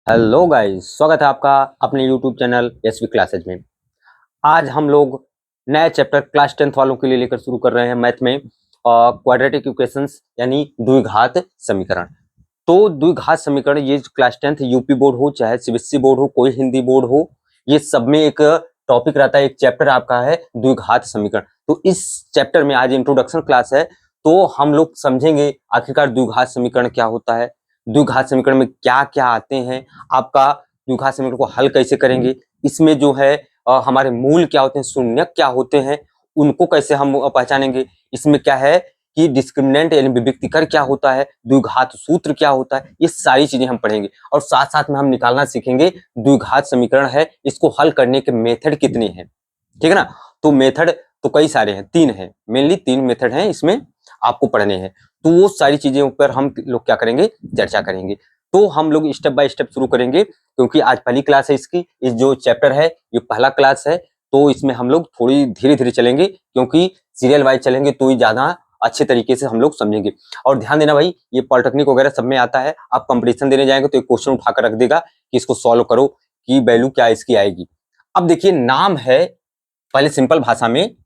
Hello guys, स्वागत है आपका अपने यूट्यूब चैनल एसवी क्लासेज में। आज हम लोग नया चैप्टर क्लास 10th वालों के लिए लेकर शुरू कर रहे हैं मैथ में क्वाड्रेटिक इक्वेशंस यानी द्विघात समीकरण। तो द्विघात समीकरण ये क्लास 10th यूपी बोर्ड हो चाहे सीबीएसई बोर्ड हो कोई हिंदी बोर्ड हो, ये सब में एक टॉपिक रहता है, एक चैप्टर आपका है द्विघात समीकरण। तो इस चैप्टर में आज इंट्रोडक्शन क्लास है, तो हम लोग समझेंगे आखिरकार द्विघात समीकरण क्या होता है, द्विघात समीकरण में क्या क्या आते हैं, आपका द्विघात समीकरण को हल कैसे करेंगे, इसमें जो है हमारे मूल क्या होते हैं, शून्यक क्या होते हैं, उनको कैसे हम पहचानेंगे, इसमें क्या है कि डिस्क्रिमिनेंट यानी विभक्तिकर क्या होता है, द्विघात सूत्र क्या होता है, ये सारी चीजें हम पढ़ेंगे। और साथ साथ में हम निकालना सीखेंगे द्विघात समीकरण है, इसको हल करने के मेथड कितने हैं, ठीक है ना। तो मेथड तो कई सारे हैं, 3 हैं, मेनली 3 मेथड हैं इसमें आपको पढ़ने हैं। तो वो सारी चीजें ऊपर हम लोग क्या करेंगे, चर्चा करेंगे। तो हम लोग स्टेप बाय स्टेप शुरू करेंगे, क्योंकि आज पहली क्लास है इसकी, इस जो चैप्टर है ये पहला क्लास है, तो इसमें हम लोग थोड़ी धीरे धीरे चलेंगे, क्योंकि सीरियल वाइज चलेंगे तो ही ज्यादा अच्छे तरीके से हम लोग समझेंगे। और ध्यान देना भाई, ये पॉलिटेक्निक वगैरह सब में आता है, आप कंपटीशन देने जाएंगे तो एक क्वेश्चन उठाकर रख देगा कि इसको सॉल्व करो कि वैल्यू क्या इसकी आएगी। अब देखिए, नाम है पहले सिंपल भाषा में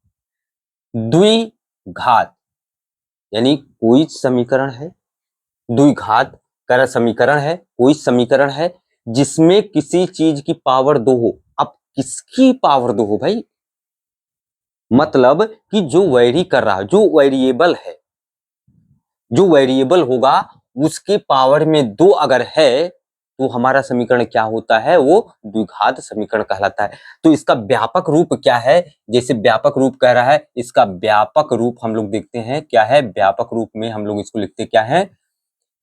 द्विघात, यानी कोई समीकरण है, द्विघात कर समीकरण है, कोई समीकरण है जिसमें किसी चीज की पावर 2 हो। अब किसकी पावर 2 हो भाई, मतलब कि जो वैरी कर रहा है, जो वेरिएबल है, जो वेरिएबल होगा उसके पावर में 2 अगर है तो हमारा समीकरण क्या होता है, वो द्विघात समीकरण कहलाता है। तो इसका व्यापक रूप क्या है, जैसे व्यापक रूप कह रहा है, इसका व्यापक रूप हम लोग देखते हैं क्या है। व्यापक रूप में हम लोग इसको लिखते क्या है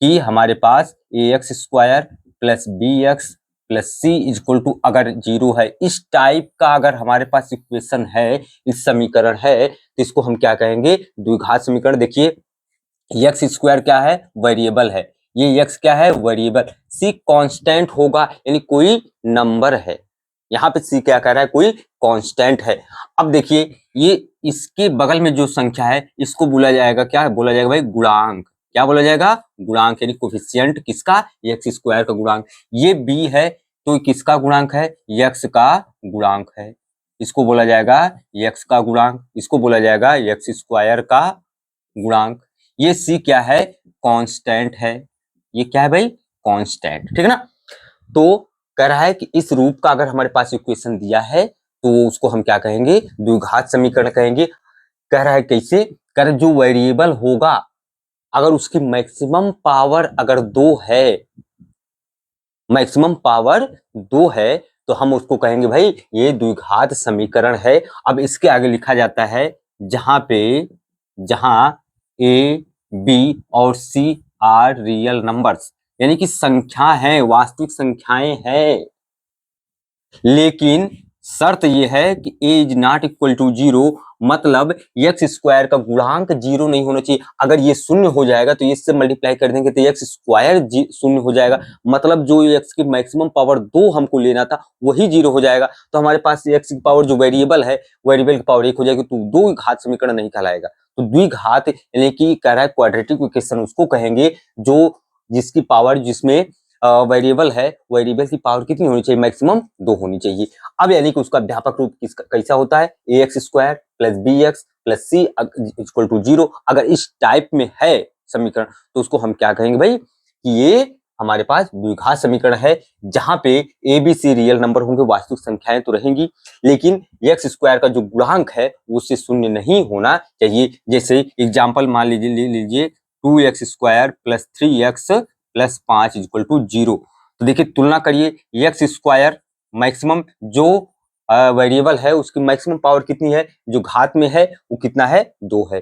कि हमारे पास ax square plus b x plus c equal to अगर 0 है, इस टाइप का अगर हमारे पास इक्वेशन है, इस समीकरण है, तो इसको हम क्या कहेंगे, द्विघात समीकरण। देखिए, एक्स स्क्वायर क्या है, वेरिएबल है, ये एक्स क्या है, वेरिएबल, सी कांस्टेंट होगा यानी कोई नंबर है, यहाँ पे सी क्या कह रहा है, कोई कांस्टेंट है। अब देखिए, ये इसके बगल में जो संख्या है इसको बोला जाएगा, क्या बोला जाएगा भाई, गुणांक। क्या बोला जाएगा, गुणांक, यानी कोफिशिएंट किसका, एक्स स्क्वायर का गुणांक। ये बी है तो किसका गुणांक है, एक्स का गुणांक है, इसको बोला जाएगा एक्स का गुणांक, इसको बोला जाएगा एक्स स्क्वायर का गुणांक। ये सी क्या है, कांस्टेंट है, ये क्या है भाई, कांस्टेंट, ठीक है ना। तो कह रहा है कि इस रूप का अगर हमारे पास इक्वेशन दिया है तो उसको हम क्या कहेंगे, द्विघात समीकरण कहेंगे। कह रहा है कैसे, कह रहा है जो वेरिएबल होगा अगर उसकी मैक्सिमम पावर अगर 2 है, मैक्सिमम पावर 2 है, तो हम उसको कहेंगे भाई ये द्विघात समीकरण है। अब इसके आगे लिखा जाता है जहां ए बी और सी आर रियल नंबर्स, यानी कि संख्या है, वास्तविक संख्याएं हैं, लेकिन शर्त यह है कि a is not equal to 0, मतलब एक्स स्क्वायर का गुणांक 0 नहीं होना चाहिए। अगर ये शून्य हो जाएगा तो इससे मल्टीप्लाई कर देंगे तो एक्स स्क्वायर शून्य हो जाएगा, मतलब जो एक्स की मैक्सिमम पावर 2 हमको लेना था वही 0 हो जाएगा। तो हमारे पास एक्स की पावर जो वेरिएबल है, वेरिएबल की पावर 1 हो जाएगी, तो द्विघात समीकरण नहीं कहलाएगा। तो द्विघात यानी कि कह रहा है क्वाड्रेटिक इक्वेशन उसको कहेंगे जो जिसकी पावर, जिसमें वेरिएबल है, वेरिएबल की पावर कितनी होनी चाहिए, मैक्सिमम 2 होनी चाहिए। अब यानी कि उसका व्यापक रूप कैसा होता है, a x square plus b x plus c equal to 0। अगर इस टाइप में है समीकरण तो उसको हम क्या कहेंगे भाई, कि ये हमारे पास द्विघात समीकरण है, जहां पे a b c real number होंगे, वास्तविक संख्याएं तो रहेंगी, लेकिन एक्स स्क्वायर का जो गुणांक है उससे शून्य नहीं होना चाहिए। जैसे एग्जाम्पल मान लीजिए 2x square plus 3x plus 5 equal to 0। तो देखिए, तुलना करिए, एक्स स्क्वायर मैक्सिमम जो वेरिएबल है उसकी मैक्सिमम पावर कितनी है, जो घात में है वो कितना है, 2 है।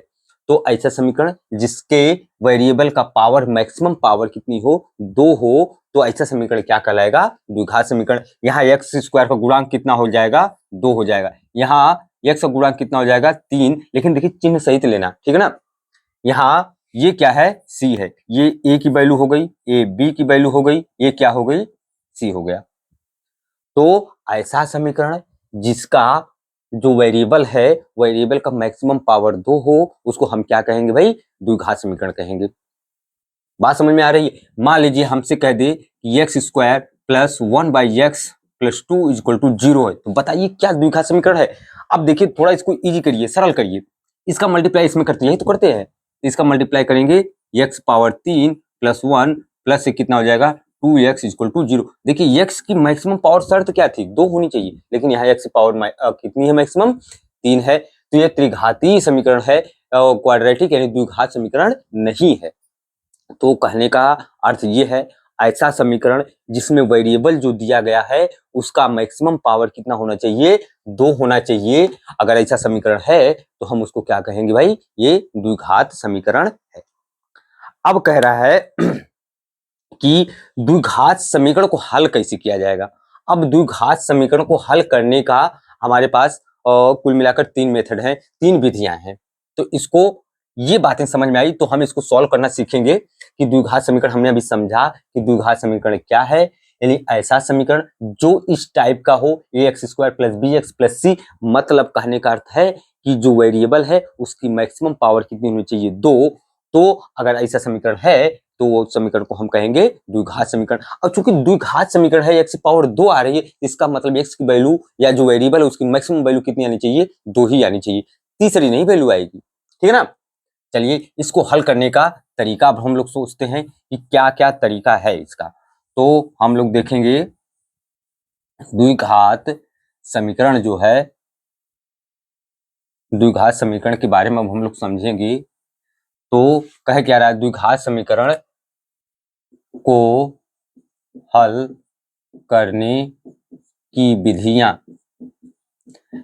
तो ऐसा समीकरण जिसके वेरिएबल का पावर, मैक्सिमम पावर कितनी हो, 2 हो, तो ऐसा समीकरण क्या कहलाएगा, द्विघात समीकरण। यहाँ एक्स स्क्वायर का गुणांक कितना हो जाएगा, 2 हो जाएगा, यहाँ एक्स का गुणांक कितना हो जाएगा, 3। लेकिन देखिए चिन्ह सहित लेना, ठीक है ना। यहाँ ये क्या है, सी है, ये ए की वैल्यू हो गई, ए बी की वैल्यू हो गई, ये क्या हो गई, सी हो गया। तो ऐसा समीकरण जिसका जो वेरिएबल है, वेरिएबल का मैक्सिमम पावर 2 हो, उसको हम क्या कहेंगे भाई, द्विघात समीकरण कहेंगे। बात समझ में आ रही है। मान लीजिए हमसे कह दे कि x square plus 1/x plus 2 equal to 0 है। तो बताइए क्या द्विघात समीकरण है। अब देखिए थोड़ा इसको इजी करिए, सरल करिए, इसका मल्टीप्लाई इसमें करते हैं, यही तो करते हैं। इसका मल्टीप्लाई करेंगे x पावर 3 प्लस 1 प्लस से कितना हो जाएगा 2x इक्वल टू 0। देखिए x की मैक्सिमम पावर शर्त क्या थी, 2 होनी चाहिए, लेकिन यहाँ x की पावर कितनी है मैक्सिमम 3 है। तो ये त्रिघातीय समीकरण है, क्वाड्रेटिक यानी द्विघात समीकरण नहीं है। तो कहने का अर्थ ये है, ऐसा समीकरण जिसमें वेरिएबल जो दिया गया है उसका मैक्सिमम पावर कितना होना चाहिए, 2 होना चाहिए। अगर ऐसा समीकरण है तो हम उसको क्या कहेंगे भाई, ये द्विघात समीकरण है। अब कह रहा है कि द्विघात समीकरण को हल कैसे किया जाएगा। अब द्विघात समीकरण को हल करने का हमारे पास कुल मिलाकर 3 मेथड हैं, 3 विधियां हैं। तो इसको ये बातें समझ में आई तो हम इसको सॉल्व करना सीखेंगे कि द्विघात समीकरण हमने अभी समझा कि द्विघात समीकरण क्या है, यानी ऐसा समीकरण जो इस टाइप का हो, ax² plus bx plus c। मतलब कहने का अर्थ है कि जो वेरिएबल है उसकी मैक्सिमम पावर कितनी होनी चाहिए, 2। तो अगर ऐसा समीकरण है तो वो समीकरण को हम कहेंगे द्विघात समीकरण। अब चूंकि द्विघात समीकरण है, x की पावर 2 आ रही है, इसका मतलब x की वैल्यू या जो वेरिएबल है उसकी मैक्सिमम वैल्यू कितनी आनी चाहिए, 2 ही आनी चाहिए, तीसरी नहीं वैल्यू आएगी। ठीक है ना। चलिए इसको हल करने का तरीका अब हम लोग सोचते हैं कि क्या क्या तरीका है इसका। तो हम लोग देखेंगे द्विघात समीकरण जो है, द्विघात समीकरण के बारे में अब हम लोग समझेंगे। तो कह क्या रहा है, द्विघात समीकरण को हल करने की विधियां।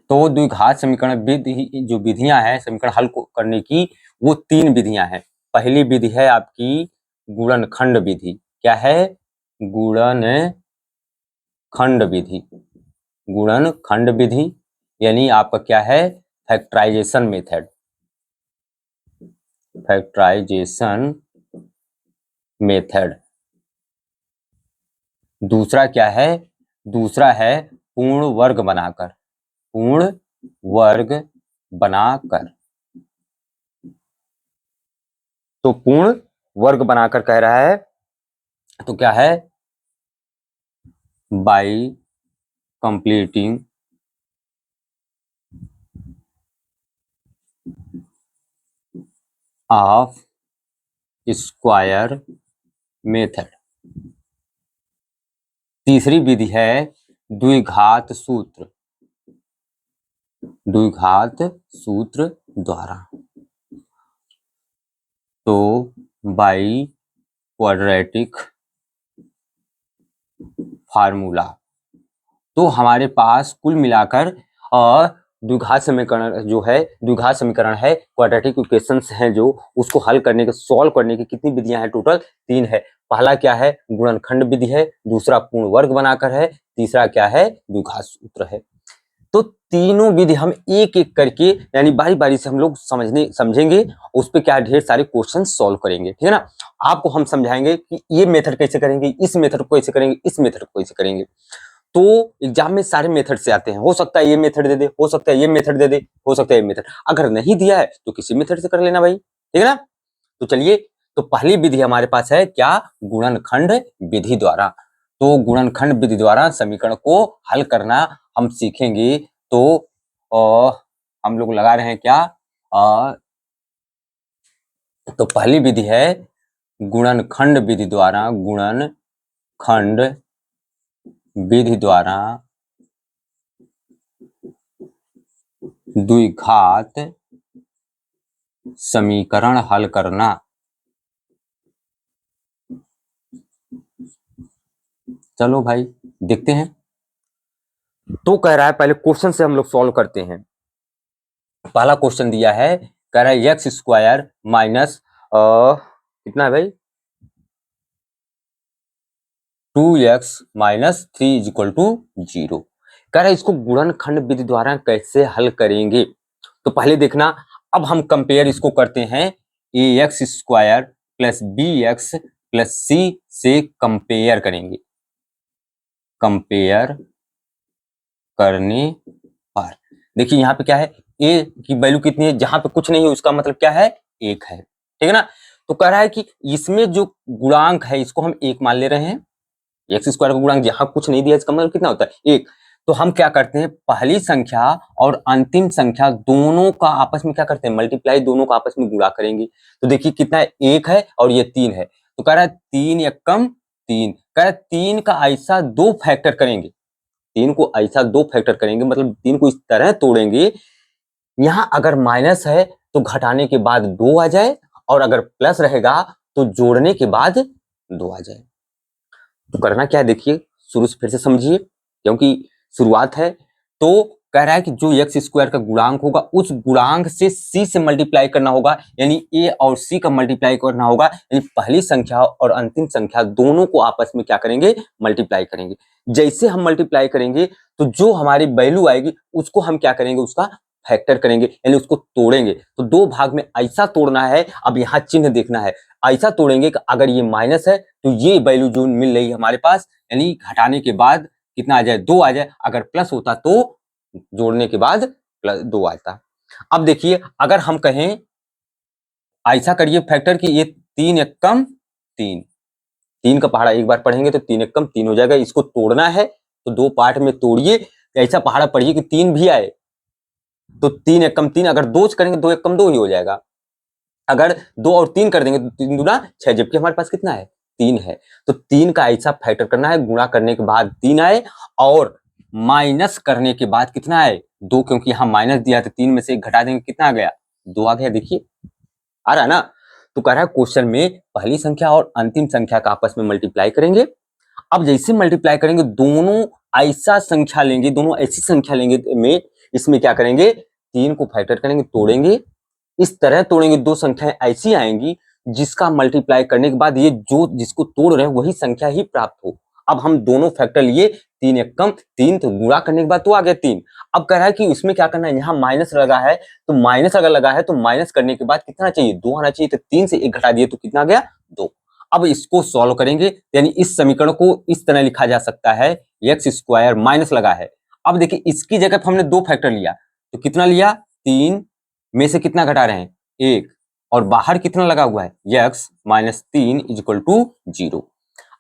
तो द्विघात समीकरण विधि जो विधियां हैं समीकरण हल करने की, वो 3 विधियां हैं। पहली विधि है आपकी गुणनखंड विधि। क्या है, गुणनखंड विधि। गुणनखंड विधि यानी आपका क्या है, फैक्टराइजेशन मेथड। Factorisation method. दूसरा क्या है, दूसरा है पूर्ण वर्ग बनाकर। पूर्ण वर्ग बनाकर। तो पूर्ण वर्ग बनाकर कह रहा है तो क्या है, by completing of square method. तीसरी विधि है द्विघात सूत्र। द्विघात सूत्र द्वारा। तो बाई क्वाड्रेटिक फार्मूला। तो हमारे पास कुल मिलाकर द्विघात समीकरण जो है, द्विघात समीकरण है, क्वाड्रेटिक इक्वेशंस हैं जो, उसको हल करने के, सॉल्व करने की कितनी विधियां हैं, टोटल 3 है। पहला क्या है, गुणनखंड विधि है। दूसरा पूर्ण वर्ग बनाकर है। तीसरा क्या है, द्विघात सूत्र है। तो तीनों विधि हम एक एक करके यानी बारी बारी से हम लोग समझेंगे, उस पर क्या ढेर सारे क्वेश्चन सॉल्व करेंगे। ठीक है ना। आपको हम समझाएंगे कि ये मेथड कैसे करेंगे, इस मेथड को कैसे करेंगे, इस मेथड को कैसे करेंगे। तो एग्जाम में सारे मेथड से आते हैं, हो सकता है ये मेथड दे दे, हो सकता है ये मेथड दे दे, हो सकता है ये मेथड, अगर नहीं दिया है तो किसी मेथड से कर लेना भाई। ठीक है ना। तो चलिए, तो पहली विधि हमारे पास है क्या, गुणनखंड विधि द्वारा। तो गुणनखंड विधि द्वारा समीकरण को हल करना हम सीखेंगे। तो हम लोग लगा रहे हैं क्या, तो पहली विधि है गुणनखंड विधि द्वारा। गुणनखंड विधि द्वारा द्विघात समीकरण हल करना। चलो भाई देखते हैं। तो कह रहा है पहले क्वेश्चन से हम लोग सॉल्व करते हैं। पहला क्वेश्चन दिया है, कह रहा है x² माइनस कितना है भाई, 2x माइनस 3 इक्वल टू 0। कह रहा है इसको गुणनखंड विधि द्वारा कैसे हल करेंगे। तो पहले देखना, अब हम कंपेयर इसको करते हैं ax² plus bx plus c से कंपेयर करेंगे। कंपेयर करने पर देखिए यहाँ पे क्या है, a की वैल्यू कितनी है, जहां पे कुछ नहीं है उसका मतलब क्या है, 1 है। ठीक है ना। तो कह रहा है कि इसमें जो गुणांक है इसको हम 1 मान ले रहे हैं, एक्स स्क्वायर का गुणांक यहाँ कुछ नहीं दिया, इसका मतलब कितना होता है 1। तो हम क्या करते हैं, पहली संख्या और अंतिम संख्या दोनों का आपस में क्या करते हैं, मल्टीप्लाई, दोनों का आपस में गुणा करेंगे। तो देखिए कितना है, 1 है और ये 3 है, तो कह रहा है 3 एकम 3, कह रहा है 3 का ऐसा 2 फैक्टर करेंगे, 3 को ऐसा 2 फैक्टर करेंगे, मतलब 3 को इस तरह तोड़ेंगे, यहाँ अगर माइनस है तो घटाने के बाद 2 आ जाए, और अगर प्लस रहेगा तो जोड़ने के बाद 2 आ जाए। तो करना क्या है, देखिए शुरू से फिर से समझिए, क्योंकि शुरुआत है। तो कह रहा है कि जो एक्स स्क्वायर का गुणांक होगा उस गुणांक से सी से मल्टीप्लाई करना होगा, यानी ए और सी का मल्टीप्लाई करना होगा, यानी पहली संख्या और अंतिम संख्या दोनों को आपस में क्या करेंगे, मल्टीप्लाई करेंगे। जैसे हम मल्टीप्लाई करेंगे तो जो हमारी वैल्यू आएगी उसको हम क्या करेंगे, उसका फैक्टर करेंगे, यानी उसको तोड़ेंगे। तो 2 भाग में ऐसा तोड़ना है, अब यहाँ चिन्ह देखना है, ऐसा तोड़ेंगे कि अगर ये माइनस है तो ये वैल्यू जो मिल रही है हमारे पास, यानी घटाने के बाद कितना आ जाए, 2 आ जाए, अगर प्लस होता तो जोड़ने के बाद प्लस 2 आता। अब देखिए अगर हम कहें ऐसा करिए फैक्टर कि ये 3 एकम 3, 3 का पहाड़ा एक बार पढ़ेंगे तो 3 एकम 3 हो जाएगा, इसको तोड़ना है तो 2 पार्ट में तोड़िए, ऐसा पहाड़ा पढ़िए कि 3 भी आए, तो 3 एकम 3, अगर 2 करेंगे 2 एकम 2 ही हो जाएगा, अगर 2 और 3 कर देंगे तो 3 दूना 6, जबकि हमारे पास कितना है, 3 है। तो 3 का ऐसा फैक्टर करना है, गुणा करने के बाद 3 आए और माइनस करने के बाद कितना आए, 2, क्योंकि यहाँ माइनस दिया तो 3 में से 1 घटा देंगे, कितना आ गया, 2 आ गया। देखिए आ रहा है ना। तो कह रहा है क्वेश्चन में पहली संख्या और अंतिम संख्या का आपस में मल्टीप्लाई करेंगे। अब जैसे मल्टीप्लाई करेंगे दोनों ऐसा संख्या लेंगे, दोनों ऐसी संख्या लेंगे में इसमें क्या करेंगे, 3 को फैक्टर करेंगे, तोड़ेंगे, इस तरह तोड़ेंगे, 2 संख्याएं ऐसी आएंगी जिसका मल्टीप्लाई करने के बाद ये जो जिसको तोड़ रहे हैं वही संख्या ही प्राप्त हो। अब हम दोनों फैक्टर लिए, 3 एकम 3, तो गुणा करने के बाद तो आ गया 3। अब कह रहा है कि इसमें क्या करना है, यहाँ माइनस लगा है, तो माइनस अगर लगा है तो माइनस करने के बाद कितना चाहिए, 2 आना चाहिए, तो 3 से 1 घटा दिए तो कितना आ गया, 2। अब इसको सॉल्व करेंगे, यानी इस समीकरण को इस तरह लिखा जा सकता है, एक्स स्क्वायर माइनस लगा है। अब देखिए इसकी जगह पर हमने 2 फैक्टर लिया, तो कितना लिया, 3 में से कितना घटा रहे हैं, 1, और बाहर कितना लगा हुआ है, x माइनस 3 इक्वल टू 0।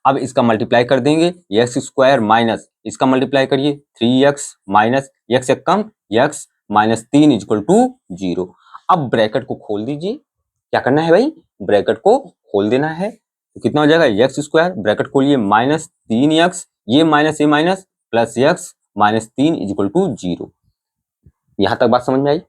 अब इसका मल्टीप्लाई कर देंगे, एक्स स्क्वायर माइनस इसका मल्टीप्लाई करिए, 3x माइनस एक्स एक कम x माइनस 3 इक्वल टू 0। अब ब्रैकेट को खोल दीजिए, क्या करना है भाई, ब्रैकेट को खोल देना है, तो कितना हो जाएगा, एक्स स्क्वायर ब्रैकेट खोलिए माइनस 3x, ये minus plus x minus 3 equal to 0। यहां तक बात समझ में आई।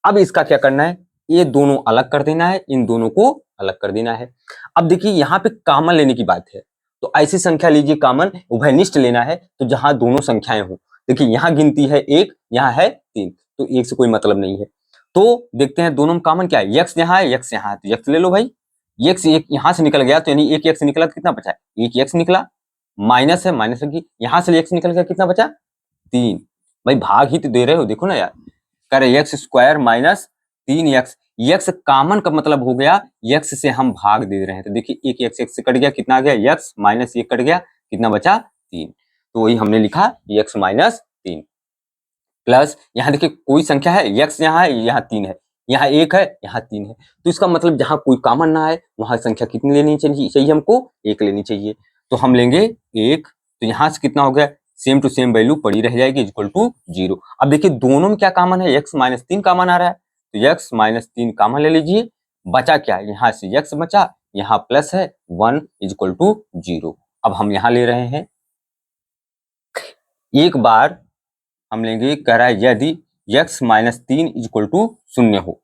अब इसका क्या करना है, ये दोनों अलग कर देना है, इन दोनों को अलग कर देना है। अब देखिए यहाँ पे कॉमन लेने की बात है, तो ऐसी संख्या लीजिए कॉमन, उभयनिष्ठ लेना है, तो जहां दोनों संख्याएं हो। देखिए यहाँ गिनती है 1, यहाँ है 3, तो 1 से कोई मतलब नहीं है। तो देखते हैं दोनों में कॉमन क्या है, x यहाँ है, x यहाँ है, तो x ले लो भाई। x एक यहाँ से निकल गया, तो यानी एक x निकला तो कितना बचा, एक x निकला, माइनस है माइनस रखिए, यहाँ से x निकल गया, कितना बचा, 3। भाई भाग ही तो दे रहे हो, देखो ना यार, कह रहे x square minus 3x, x common का मतलब हो गया x से हम भाग दे रहे हैं, तो देखिए एक x से कट गया, कितना आ गया, x माइनस 1 कट गया, कितना बचा, 3। तो वही हमने लिखा x माइनस 3 प्लस, यहाँ देखिए कोई संख्या है, x यहाँ है, यहाँ 3 है, यहाँ 1 है, यहाँ 3 है, तो इसका मतलब जहां कोई कॉमन ना है वहां संख्या कितनी लेनी चाहिए हमको, 1 लेनी चाहिए। तो हम लेंगे 1, तो यहाँ से कितना हो गया, सेम टू सेम वैल्यू पड़ी रह जाएगी इक्वल टू 0। अब देखिए दोनों में क्या कॉमन है, x माइनस 3 कॉमन आ रहा है, तो x माइनस 3 कॉमन ले लीजिए, बचा क्या, यहाँ से x बचा, यहाँ प्लस है 1 इक्वल टू 0। अब हम यहाँ ले रहे हैं, एक बार हम लेंगे, कह रहा है यदि x माइनस 3 इक्वल टू 0 हो,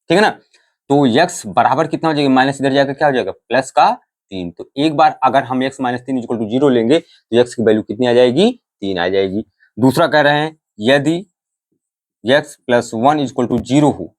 ठीक है ना, तो x बराबर कितना हो जाएगा, माइनस इधर जाएगा, क्या हो जाएगा, प्लस का 3। तो एक बार अगर हम x माइनस 3 इक्वल टू 0 लेंगे तो x की वैल्यू कितनी आ जाएगी, 3 आ जाएगी। दूसरा कह रहे हैं यदि x प्लस 1 इक्वल टू 0 हो,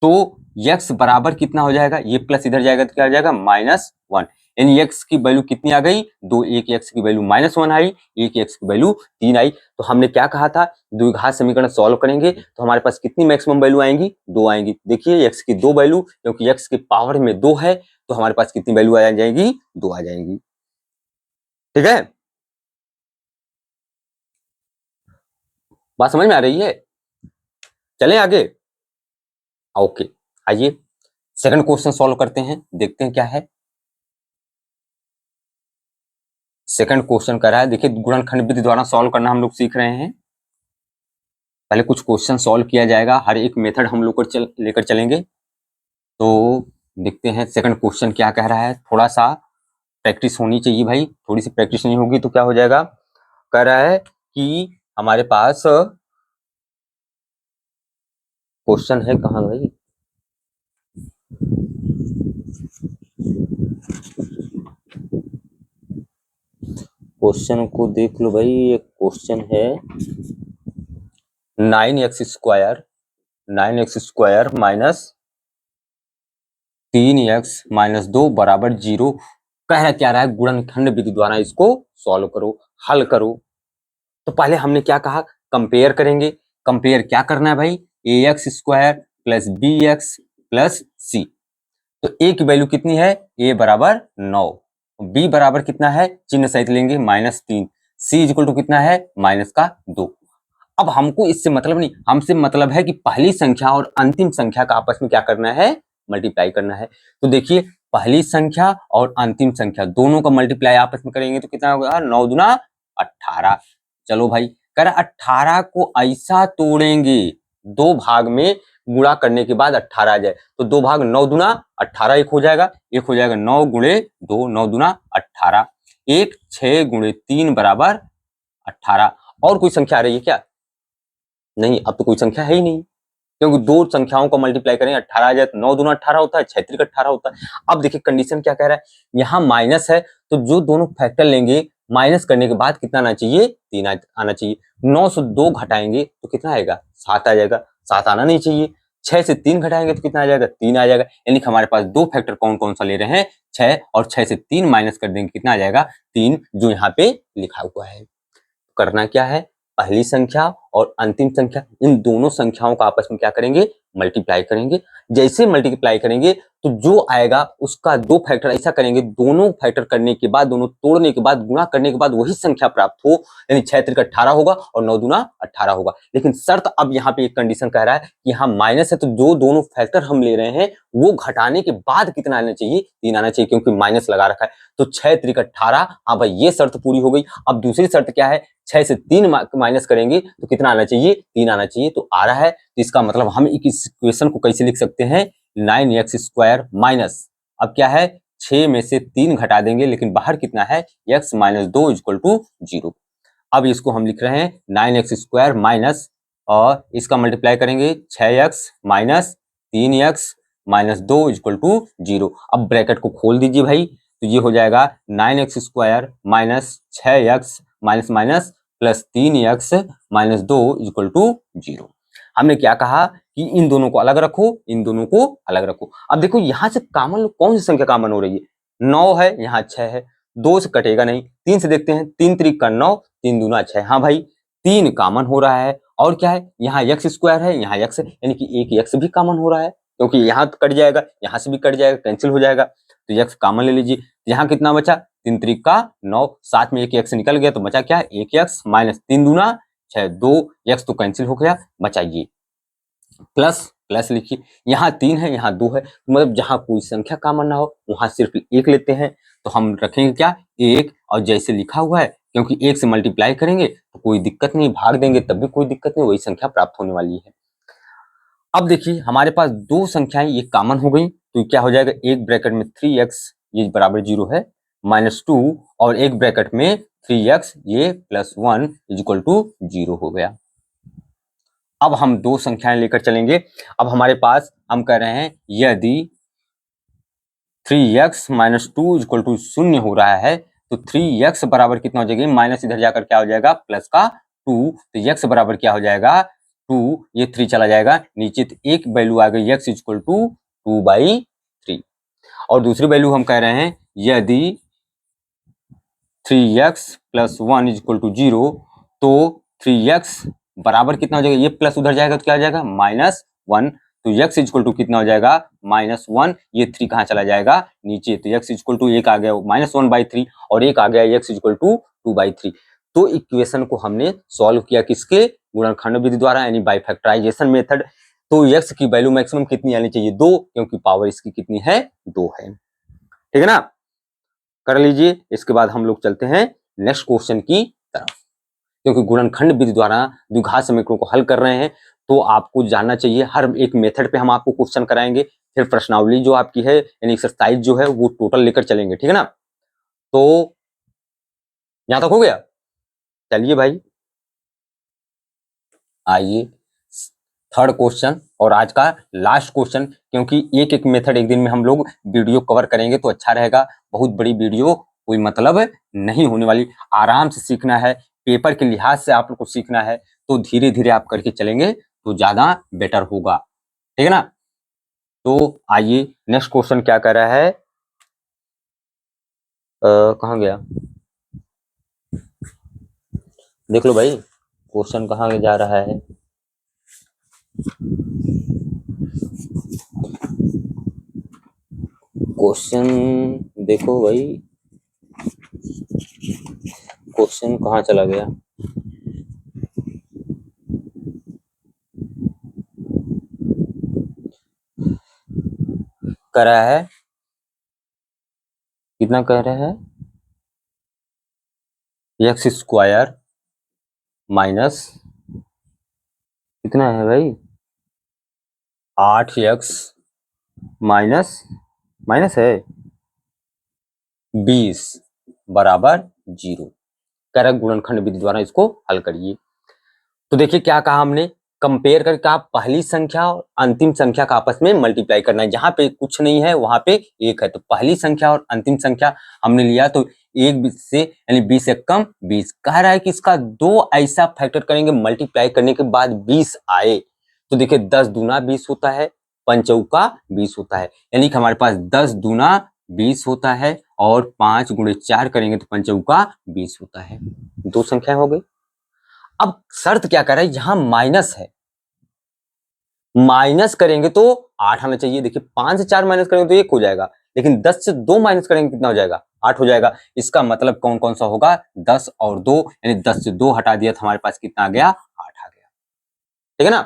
तो x बराबर कितना हो जाएगा, ये प्लस इधर जाएगा तो क्या हो जाएगा, माइनस 1, यानी x की वैल्यू कितनी आ गई, 2, एक x की वैल्यू माइनस 1 आई, एक x की वैल्यू 3 आई। तो हमने क्या कहा था, द्विघात समीकरण सॉल्व करेंगे तो हमारे पास कितनी मैक्सिमम वैल्यू आएंगी, 2 आएंगी। देखिए x की 2 वैल्यू, क्योंकि x के पावर में 2 है तो हमारे पास कितनी वैल्यू आ जाएगी, 2 आ जाएंगी, ठीक है, बात समझ में आ रही है। चलें आगे, ओके, आइए सेकंड क्वेश्चन सॉल्व करते हैं, देखते हैं क्या है। सेकंड क्वेश्चन कर रहा है, देखिए गुणनखंड विधि द्वारा सॉल्व करना हम लोग सीख रहे हैं। पहले कुछ क्वेश्चन सॉल्व किया जाएगा, हर एक मेथड हम लोग को लेकर चलेंगे। तो देखते हैं सेकंड क्वेश्चन क्या कह रहा है। थोड़ा सा प्रैक्टिस होनी चाहिए भाई, थोड़ी सी प्रैक्टिस नहीं होगी तो क्या हो जाएगा। कह रहा है कि हमारे पास क्वेश्चन है, कहाँ भाई, क्वेश्चन को देख लो भाई। एक क्वेश्चन है 9x² माइनस 3x माइनस 2 बराबर 0। कह रहा क्या रहा है, गुणनखंड विधि द्वारा इसको सॉल्व करो, हल करो। तो पहले हमने क्या कहा, कंपेयर करेंगे। कंपेयर क्या करना है भाई, ax² plus bx plus c। तो a की वैल्यू कितनी है, a बराबर 9, b बराबर कितना है, चिन्ह सहित लेंगे -3, c इक्वल टू कितना है, -2। अब हमको इससे मतलब नहीं, हमसे मतलब है कि पहली संख्या और अंतिम संख्या का आपस में क्या करना है, मल्टीप्लाई करना है। तो देखिए पहली संख्या और अंतिम संख्या दोनों का मल्टीप्लाई आपस में करेंगे तो कितना होगा, 9 दूना 18। चलो भाई, कर 18 को ऐसा तोड़ेंगे दो भाग में, गुणा करने के बाद 18 आ जाए तो दो भाग 9 दूना 18 एक हो जाएगा, 9 गुणे 2 9 दूना 18, 6 गुणे 3 बराबर 18। और कोई संख्या आ रही है क्या, नहीं, अब तो कोई संख्या है ही नहीं, क्योंकि दो संख्याओं को मल्टीप्लाई करें 18 आ जाए तो 9 दूना 18 होता है, 6 त्रिक 18 होता है। अब देखिए कंडीशन क्या कह रहा है, यहाँ माइनस है तो जो दोनों फैक्टर लेंगे माइनस करने के बाद कितना आना चाहिए, 3 आना चाहिए। 9 से 2 घटाएंगे तो कितना आएगा, 7 आ जाएगा, 7 आना नहीं चाहिए। 6 से 3 घटाएंगे तो कितना आ जाएगा, 3 आ जाएगा। यानी कि हमारे पास दो फैक्टर कौन कौन सा ले रहे हैं, 6, और 6 से 3 माइनस कर देंगे कितना आ जाएगा, 3, जो यहाँ पे लिखा हुआ है। करना क्या है, पहली संख्या और अंतिम संख्या, इन दोनों संख्याओं का आपस में क्या करेंगे, मल्टीप्लाई करेंगे। जैसे मल्टीप्लाई करेंगे तो जो आएगा उसका दो फैक्टर ऐसा करेंगे, दोनों फैक्टर करने के बाद, दोनों तोड़ने के बाद, गुणा करने के बाद वही संख्या प्राप्त हो, यानी 6 त्रिक 18 होगा और 9 दूना 18 होगा। लेकिन शर्त अब यहाँ पे एक कंडीशन कह रहा है कि यहाँ माइनस है तो जो दोनों फैक्टर हम ले रहे हैं वो घटाने के बाद कितना आना चाहिए, 3 आना चाहिए, क्योंकि माइनस लगा रखा है। तो 6 त्रिक 18, हाँ भाई ये शर्त पूरी हो गई। अब दूसरी शर्त क्या है, 6 से 3 माइनस करेंगे तो कितना आना चाहिए, 3 आना चाहिए, तो आ रहा है। तो इसका मतलब हम इस इक्वेशन को कैसे लिख सकते हैं, 9x² माइनस, अब क्या है, 6 में से 3 घटा देंगे लेकिन बाहर कितना है, x माइनस 2 इक्वल टू 0। अब इसको हम लिख रहे हैं 9x² माइनस, और इसका मल्टीप्लाई करेंगे 6x minus 3x minus 2 equal to 0। अब ब्रैकेट को खोल दीजिए भाई, तो ये हो जाएगा 9x² minus 6x minus minus plus 3x minus 2 equal to 0। हमने क्या कहा कि इन दोनों को अलग रखो, इन दोनों को अलग रखो। अब देखो यहां से कॉमन कौन सी संख्या कॉमन हो रही है, 9 है, यहाँ 6 है, 2 से कटेगा नहीं, 3 से देखते हैं, 3 त्रिक का 9, 3 दूना 6, हाँ भाई 3 कॉमन हो रहा है। और क्या है, यहाँ x² है, यहाँ x है, यानी कि एक x भी कॉमन हो रहा है, क्योंकि यहाँ तो कट जाएगा, यहाँ से भी कट जाएगा, कैंसिल हो जाएगा, तो x कॉमन ले लीजिए। यहाँ कितना बचा, 3 त्रिक का 9, साथ में एक x निकल गया तो बचा क्या, 1x माइनस 3 दूना 6, 2x तो कैंसिल हो गया, बचा ये प्लस, प्लस लिखिए। यहाँ 3 है, यहाँ 2 है, मतलब जहां कोई संख्या कॉमन ना हो वहां सिर्फ एक लेते हैं, तो हम रखेंगे क्या, एक, और जैसे लिखा हुआ है, क्योंकि एक से मल्टीप्लाई करेंगे तो कोई दिक्कत नहीं, भाग देंगे तब भी कोई दिक्कत नहीं, वही संख्या प्राप्त होने वाली है। अब देखिए हमारे पास दो संख्याएं ये कॉमन हो गई, तो क्या हो जाएगा, एक ब्रैकेट में 3x ये बराबर 0 है, -2, और एक ब्रैकेट में 3x ये +1 इक्वल टू 0 हो गया। अब हम दो संख्याएं लेकर चलेंगे। अब हमारे पास हम कह रहे हैं यदि 3x माइनस 2 इक्वल टू 0 हो रहा है तो 3x बराबर कितना हो जाएगा, माइनस इधर जाकर क्या हो जाएगा, प्लस का 2, तो x बराबर क्या हो जाएगा, 2, ये 3 चला जाएगा नीचे, तो एक वैल्यू आ गई x इक्वल टू 2/3। और दूसरी वैल्यू हम कह रहे हैं यदि 3x प्लस 1 इक्वल टू 0, तो 3x बराबर कितना हो जाएगा, ये प्लस उधर जाएगा तो क्या हो जाएगा, -1, तो x इक्वल टू कितना हो जाएगा, -1, ये 3 कहाँ चला जाएगा, नीचे, तो x इक्वल टू एक आ गया -1/3, और एक आ गया x इक्वल टू 2/3। तो इक्वेशन को हमने सॉल्व किया किसके, गुणनखंड विधि द्वारा, यानी बाय फैक्टराइजेशन मेथड। तो x की वैल्यू मैक्सिमम कितनी आनी चाहिए, 2, क्योंकि पावर इसकी कितनी है, 2 है। ठीक है ना, कर लीजिए। इसके बाद हम लोग चलते हैं नेक्स्ट क्वेश्चन की तरफ। क्योंकि गुणनखंड विधि द्वारा द्विघात समीकरणों को हल कर रहे हैं तो आपको जानना चाहिए, हर एक मेथड पे हम आपको क्वेश्चन कराएंगे, फिर प्रश्नावली जो आपकी है यानी एक्सरसाइज जो है वो टोटल लेकर चलेंगे, ठीक है ना। तो यहां तक हो गया। चलिए भाई आइए थर्ड क्वेश्चन और आज का लास्ट क्वेश्चन, क्योंकि एक एक मेथड एक दिन में हम लोग वीडियो कवर करेंगे तो अच्छा रहेगा। बहुत बड़ी वीडियो कोई मतलब नहीं होने वाली, आराम से सीखना है, पेपर के लिहाज से आप लोग को सीखना है, तो धीरे धीरे आप करके चलेंगे तो ज्यादा बेटर होगा, ठीक है ना। तो आइए नेक्स्ट क्वेश्चन क्या कर रहा है, कहाँ गया, देख लो भाई क्वेश्चन कहाँ जा रहा है। क्वेश्चन देखो भाई, क्वेश्चन कहाँ चला गया। कर रहा है कितना कह रहा है, एक्स स्क्वायर माइनस कितना है भाई, 8x माइनस माइनस है 20 बराबर 0। कह रहा है गुणनखंड विधि द्वारा इसको हल करिए। तो देखिए क्या कहा हमने, कंपेयर करके आप पहली संख्या और अंतिम संख्या का आपस में मल्टीप्लाई करना है, जहां पे कुछ नहीं है वहां पे एक है, तो पहली संख्या और अंतिम संख्या हमने लिया, तो एक 20 से यानी 20 से कम 20। कह रहा है कि इसका दो ऐसा फैक्टर करेंगे मल्टीप्लाई करने के बाद 20 आए, तो देखिए 10 दूना 20 होता है, पंचौका 20 होता है, यानी कि हमारे पास 10 दूना 20 होता है और 5 गुणे 4 करेंगे तो पंचौका 20 होता है। दो संख्या हो गई। अब शर्त क्या कर रहा है, यहां माइनस है, माइनस करेंगे तो 8 आना चाहिए। देखिए 5 से 4 माइनस करेंगे तो 1 हो जाएगा, लेकिन 10 से 2 माइनस करेंगे कितना हो जाएगा, 8 हो जाएगा। इसका मतलब कौन कौन सा होगा, 10 और 2, यानी 10 से 2 हटा दिया तो हमारे पास कितना आ गया, 8 आ गया, ठीक है ना।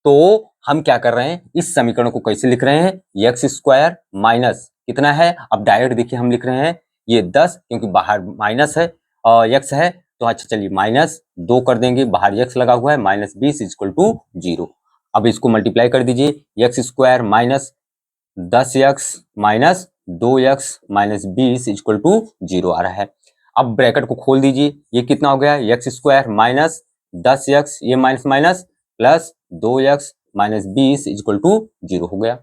तो हम क्या कर रहे हैं, इस समीकरण को कैसे लिख रहे हैं, एक्स स्क्वायर माइनस कितना है, अब डायरेक्ट देखिए हम लिख रहे हैं ये 10, क्योंकि बाहर माइनस है और एक्स है, तो अच्छा चलिए माइनस 2 कर देंगे, बाहर एक्स लगा हुआ है, माइनस 20 इक्वल टू 0। अब इसको मल्टीप्लाई कर दीजिए, x square minus 10x minus 2x minus 20 equal to 0 आ रहा है। अब ब्रैकेट को खोल दीजिए, ये कितना हो गया, एक्स स्क्वायर माइनस 10x, ये minus minus plus 2x minus 20 equal to 0 हो गया।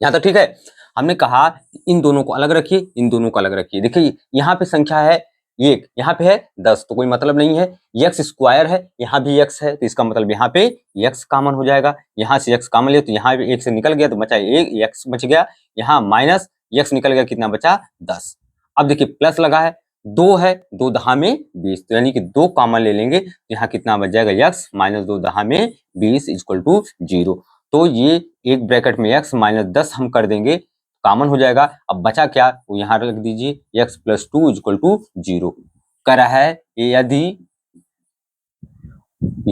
यहां तक ठीक है। हमने कहा इन दोनों को अलग रखिए, इन दोनों को अलग रखिए। देखिए यहाँ पे संख्या है एक, यहाँ पे है 10, तो कोई मतलब नहीं है। एक्स स्क्वायर है, यहाँ भी एक्स है, तो इसका मतलब यहाँ पे एक्स कॉमन हो जाएगा। यहाँ से एक्स कॉमन लिया तो यहाँ भी एक से निकल गया तो बचा एक, एक्स बच गया। यहाँ माइनस एक्स निकल गया, कितना बचा 10। अब देखिए प्लस लगा है, 2 है, 2 दहा में 20, तो यानी कि 2 कॉमन ले लेंगे तो यहाँ कितना बच जाएगा, एक्स माइनस 2 दहा में 20 इक्वल टू 0। तो ये एक ब्रैकेट में x माइनस 10 हम कर देंगे, कॉमन हो जाएगा। अब बचा क्या, वो यहाँ रख दीजिए, x प्लस 2 इक्वल टू 0। कर रहा है यदि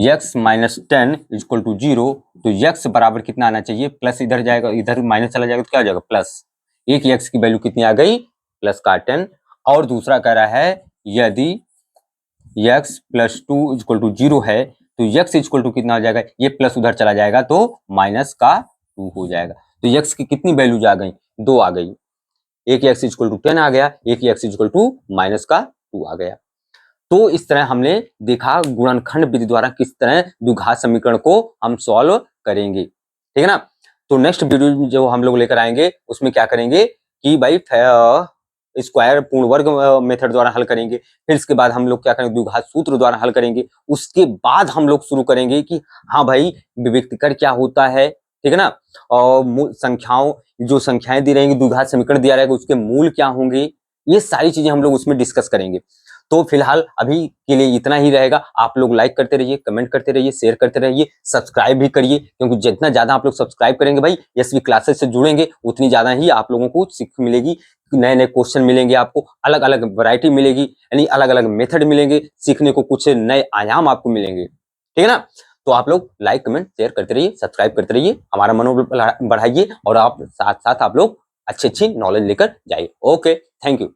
x माइनस 10 इक्वल टू 0, तो x बराबर कितना आना चाहिए, प्लस इधर जाएगा, इधर माइनस चला जाएगा तो क्या हो जाएगा प्लस, एक x की वैल्यू कितनी आ गई, प्लस का 10। और दूसरा कह रहा है यदि x प्लस 2 इक्वल टू 0 है तो x इक्वल टू कितना हो जाएगा, ये प्लस उधर चला जाएगा तो माइनस का 2 हो जाएगा। तो x की कितनी वैल्यूज आ गई, 2 आ गई। एक x इक्वल टू 10 आ गया, एक x इक्वल टू माइनस का 2 आ गया। तो इस तरह हमने देखा गुणनखंड विधि द्वारा किस तरह द्विघात समीकरण को हम सॉल्व करेंगे, ठीक है ना। तो नेक्स्ट वीडियो जो हम लोग लेकर आएंगे उसमें क्या करेंगे कि भाई स्क्वायर पूर्ण वर्ग मेथड द्वारा हल करेंगे, फिर इसके बाद हम लोग क्या करेंगे, द्विघात सूत्र द्वारा हल करेंगे। उसके बाद हम लोग शुरू करेंगे कि हाँ भाई विविक्तीकर क्या होता है, ठीक है ना। और संख्याओं, जो संख्याएं दी रहेंगी, द्विघात समीकरण दिया रहेगा, उसके मूल क्या होंगे, ये सारी चीजें हम लोग उसमें डिस्कस करेंगे। तो फिलहाल अभी के लिए इतना ही रहेगा। आप लोग लाइक करते रहिए, कमेंट करते रहिए, शेयर करते रहिए, सब्सक्राइब भी करिए, क्योंकि जितना ज्यादा आप लोग सब्सक्राइब करेंगे भाई, एसवी क्लासेस से जुड़ेंगे, उतनी ज्यादा ही आप लोगों को सीख मिलेगी, नए नए क्वेश्चन मिलेंगे, आपको अलग अलग वैरायटी मिलेगी, यानी अलग अलग मेथड मिलेंगे, सीखने को कुछ नए आयाम आपको मिलेंगे, ठीक है ना। तो आप लोग लाइक कमेंट शेयर करते रहिए, सब्सक्राइब करते रहिए, हमारा मनोबल बढ़ाइए, और आप साथ साथ आप लोग अच्छी अच्छी नॉलेज लेकर जाइए। Okay, thank you.